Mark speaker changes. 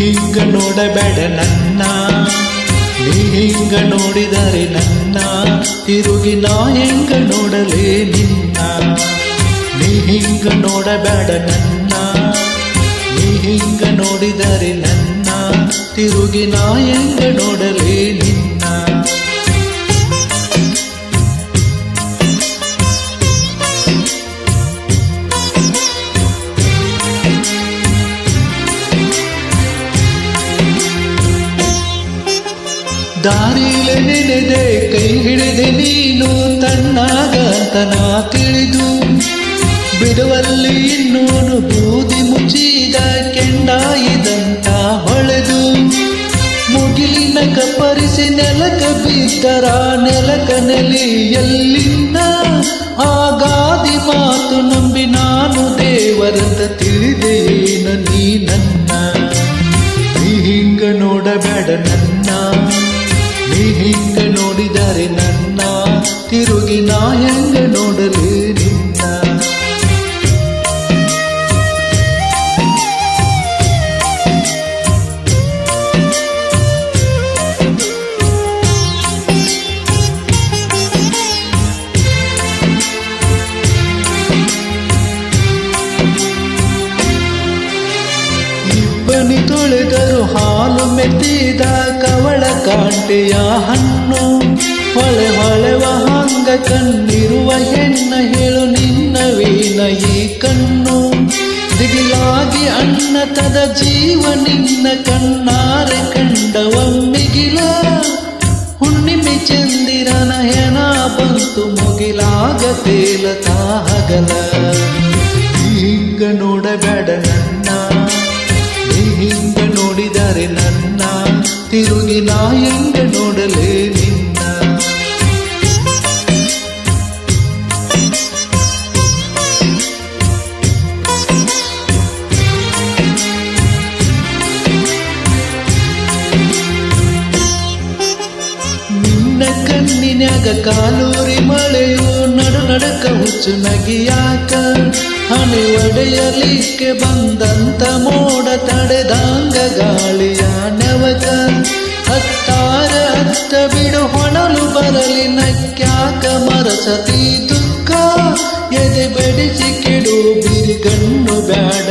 Speaker 1: ಹಿಂಗ ನೋಡಬೇಡ ನನ್ನ, ನೀ ಹಿಂಗ ನೋಡಿದರೆ ನನ್ನ ತಿರುಗಿ ನಾ ಹೆಂಗ ನೋಡಲೇ ನಿನ್ನ. ನೀ ಹಿಂಗ ನೋಡಬೇಡ ನನ್ನ, ನೀ ಹಿಂಗ ನೋಡಿದರೆ ನನ್ನ ತಿರುಗಿ ನಾ ಹೆಂಗ ನೋಡಲೇ ನಿನ್ನ. ದಾರಿಲೆ ನೆನೆದೆ ಕೈ ಹಿಡಿದೆ ನೀನು ತನ್ನಾಗ ಅಂತ ನಾ ತಿಳಿದು, ಬಿಡುವಲ್ಲಿ ಇನ್ನೂನು ಬೂದಿ ಮುಚ್ಚಿದ ಕೆಂಡಾಯಿದಂತ ಹೊಳೆದು, ಮುಗಿಲಿನ ಕಪ್ಪರಿಸಿ ನೆಲಕ ಬಿದ್ದರ ನೆಲಕ ನೆಲೆಯಲ್ಲಿಂದ ಆ ಗಾದಿ ಮಾತು ನಂಬಿ ನಾನು ದೇವರಂತ ತಿಳಿದೇನ ನೀ ನನ್ನ. ನೀ ಹಿಂಗ ನೋಡಬೇಡ ನನ್ನ, ನೀ ಹಿಂಗ ನೋಡಿದರೆ ನನ್ನ ತಿರುಗಿ ನಾ ಹೆಂಗ ನೋಡಲೇ ನಿನ್ನ. ಇಬ್ಬನಿ ತೊಳೆದರು ಹಾಲು ಮೆತ್ತಿದ ಕವಳ ಕಾಂಟೆಯ ಹಣ್ಣು, ಹೊಳೆ ಹೊಳೆವ ಹಂಗ ಕಣ್ಣಿರುವ ಹೆಣ್ಣ ಹೇಳು ನಿನ್ನವೇನ ಈ ಕಣ್ಣು. ದಿಗಿಲಾಗಿ ಅಣ್ಣತದ ಜೀವ ನಿನ್ನ ಕಣ್ಣಾರೆ ಕಂಡವಮ್ಮಿಗಿಲ, ಹುಣ್ಣಿಮೆ ಚಂದಿರನ ಹೆಣ ಬಂತು ಮುಗಿಲಾಗ ತೇಲತಾ ಹಗಲ. ಹಿಂಗ ನೋಡಬೇಡ ನನ್ನ, ನೀ ಹಿಂಗ ನೋಡಿದರೆ ನನ್ನ ತಿರುಗಿ ನಾ ಹೆಂಗ ನೋಡಲೇ ನಿನ್ನ. ನಿನ್ನ ಕಣ್ಣಿನ್ಯಾಗ ಕಾಲೂರಿ ಮಳೆಯು ನಡು ನಡಕ ಹುಚ್ಚು ನಗಿಯಾಕ, ಹಣೆ ಒಡೆಯಲಿಕ್ಕೆ ಬಂದಂತ ಮೋಡ ತಡೆದಾಂಗ ಗಾಳಿಯ ನೆವಕ. ಹತ್ತಾರ ಹತ್ತ ಬಿಡು ಹೊಣಲು ಬರಲಿ ನಕ್ಯಾಕ ಮರಸತಿ ದುಃಖ, ಎದೆ ಬೆಡಿಸಿ ಕೆಡು ಬಿರಿಗಣ್ಣು ಬ್ಯಾಡ